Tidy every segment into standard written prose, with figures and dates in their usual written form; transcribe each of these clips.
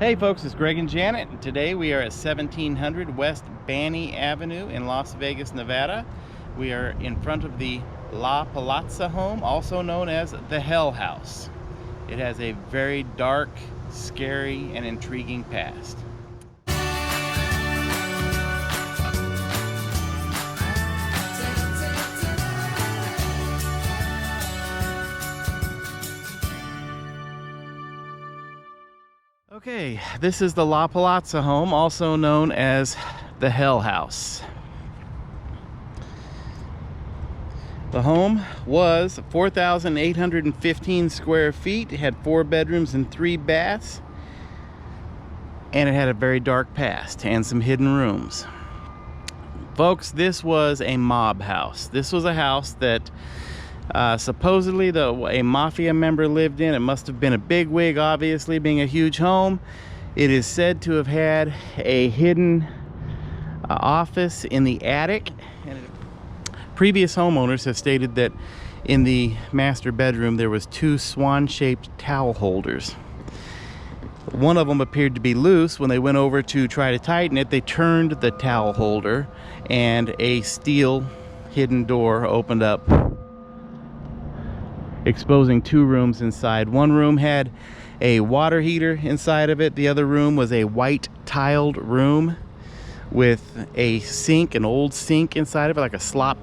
Hey folks, it's Greg and Janet, and today we are at 1700 West Banny Avenue in Las Vegas, Nevada. We are in front of the La Palazza home, also known as the Hell House. It has a very dark, scary, and intriguing past. Okay, this is the La Palazza home, also known as the Hell House. The home was 4,815 square feet. It had 4 bedrooms and 3 baths. And it had a very dark past and some hidden rooms. Folks, this was a mob house. This was a house that supposedly a mafia member lived in. It must have been a bigwig, obviously, being a huge home. It is said to have had a hidden office in the attic. And previous homeowners have stated that in the master bedroom there was 2 swan-shaped towel holders. One of them appeared to be loose. When they went over to try to tighten it, they turned the towel holder and a steel hidden door opened up, exposing 2 rooms inside. One room had a water heater inside of it. The other room was a white tiled room with a sink, an old sink inside of it, like a slop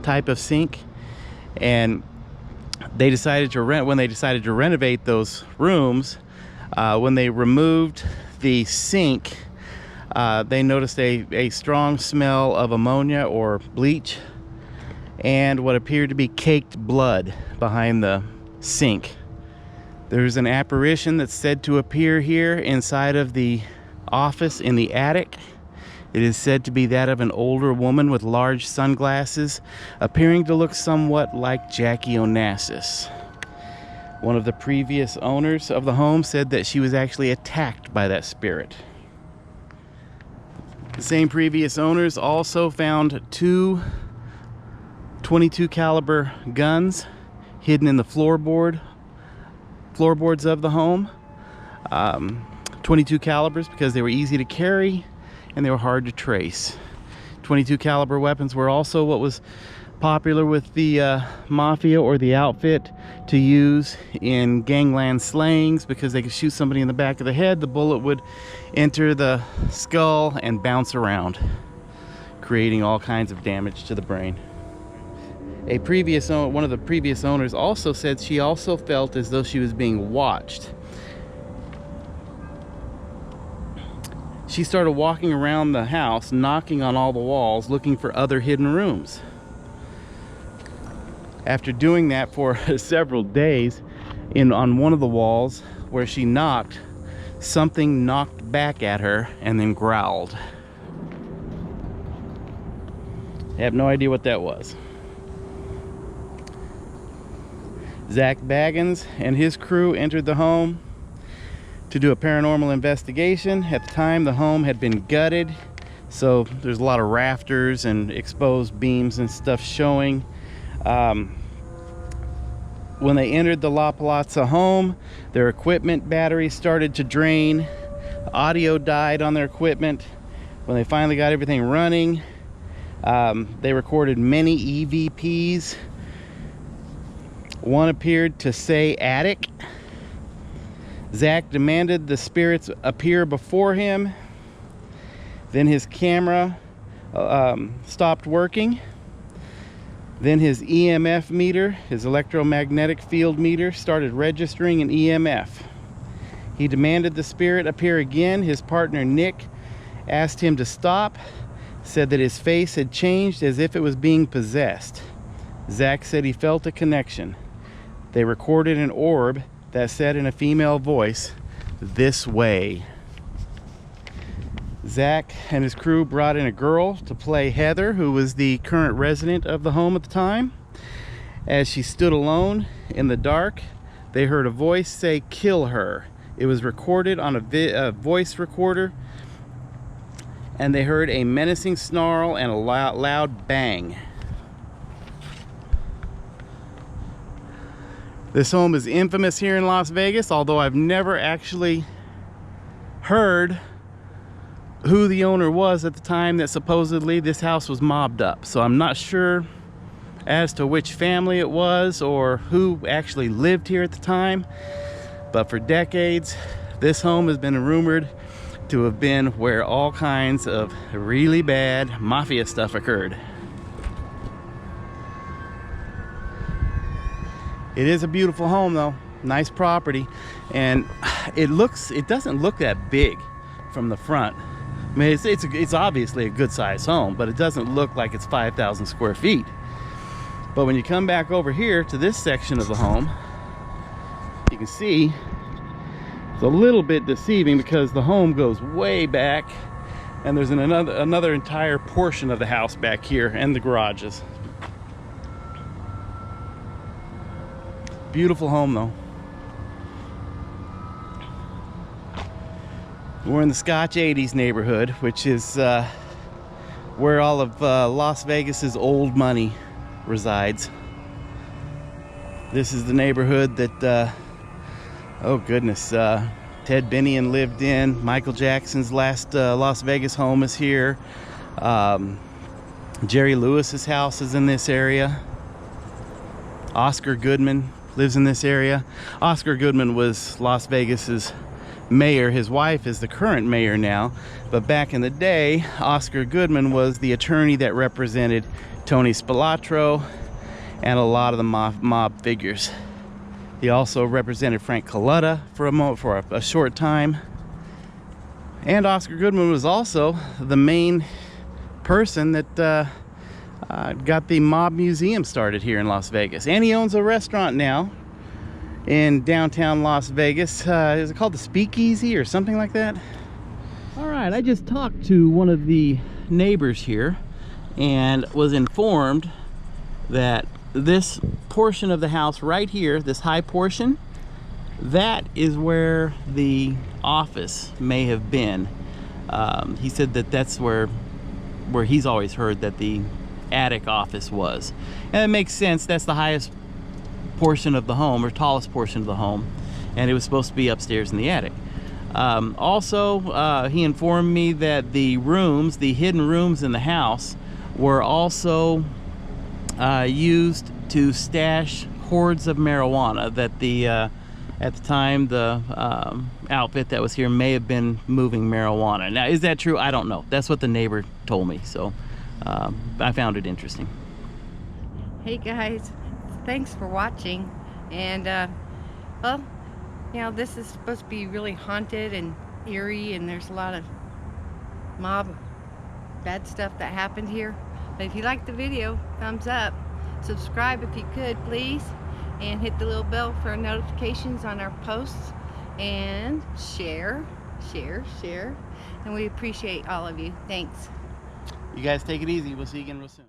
type of sink. And they decided to when they decided to renovate those rooms, when they removed the sink, they noticed a strong smell of ammonia or bleach and what appeared to be caked blood behind the sink. There's an apparition that's said to appear here inside of the office in the attic. It is said to be that of an older woman with large sunglasses, appearing to look somewhat like Jackie Onassis. One of the previous owners of the home said that she was actually attacked by that spirit. The same previous owners also found 2 .22 caliber guns hidden in the floorboards of the home. 22 calibers because they were easy to carry and they were hard to trace. 22 caliber weapons were also what was popular with the mafia or the outfit to use in gangland slayings, because they could shoot somebody in the back of the head, the bullet would enter the skull and bounce around, creating all kinds of damage to the brain. One of the previous owners also said she also felt as though she was being watched. She started walking around the house, knocking on all the walls, looking for other hidden rooms. After doing that for several days, on one of the walls where she knocked, something knocked back at her and then growled. I have no idea what that was. Zach Baggins and his crew entered the home to do a paranormal investigation. At the time, the home had been gutted, so there's a lot of rafters and exposed beams and stuff showing. When they entered the La Palazza home, their equipment batteries started to drain. Audio died on their equipment. When they finally got everything running, they recorded many EVPs. One appeared to say attic. Zach demanded the spirits appear before him. Then his camera stopped working. Then his EMF meter, his electromagnetic field meter, started registering an EMF. He demanded the spirit appear again. His partner Nick asked him to stop, said that his face had changed as if it was being possessed. Zach said he felt a connection. They recorded an orb that said in a female voice, "This way." Zach and his crew brought in a girl to play Heather, who was the current resident of the home at the time. As she stood alone in the dark, they heard a voice say, "Kill her." It was recorded on a voice recorder, and they heard a menacing snarl and a loud bang. This home is infamous here in Las Vegas, although I've never actually heard who the owner was at the time that supposedly this house was mobbed up. So I'm not sure as to which family it was or who actually lived here at the time, but for decades this home has been rumored to have been where all kinds of really bad mafia stuff occurred. It is a beautiful home though, nice property, and it doesn't look that big from the front. I mean, it's obviously a good sized home, but it doesn't look like it's 5,000 square feet. But when you come back over here to this section of the home, you can see it's a little bit deceiving because the home goes way back, and there's another entire portion of the house back here and the garages. Beautiful home though. We're in the Scotch 80s neighborhood, which is where all of Las Vegas's old money resides. This is the neighborhood that oh goodness, Ted Binion lived in. Michael Jackson's last Las Vegas home is here. Jerry Lewis's house is in this area. Oscar Goodman lives in this area. Oscar Goodman was Las Vegas's mayor. His wife is the current mayor now, but back in the day, Oscar Goodman was the attorney that represented Tony Spilatro and a lot of the mob figures. He also represented Frank Coletta for a short time. And Oscar Goodman was also the main person that got the mob museum started here in Las Vegas. And he owns a restaurant now in downtown Las Vegas. Is it called the Speakeasy or something like that? All right, I just talked to one of the neighbors here and was informed that this portion of the house right here, this high portion, that is where the office may have been. He said that that's where he's always heard that the attic office was, and it makes sense. That's the highest portion of the home, or tallest portion of the home, and it was supposed to be upstairs in the attic. Also, he informed me that the rooms, the hidden rooms in the house, were also used to stash hordes of marijuana. That at the time the outfit that was here may have been moving marijuana. Now, is that true? I don't know. That's what the neighbor told me, so I found it interesting. Hey guys, thanks for watching. And well, you know, this is supposed to be really haunted and eerie, and there's a lot of mob bad stuff that happened here. But if you liked the video, thumbs up, subscribe if you could please, and hit the little bell for notifications on our posts, and share, and we appreciate all of you. Thanks. You guys take it easy. We'll see you again real soon.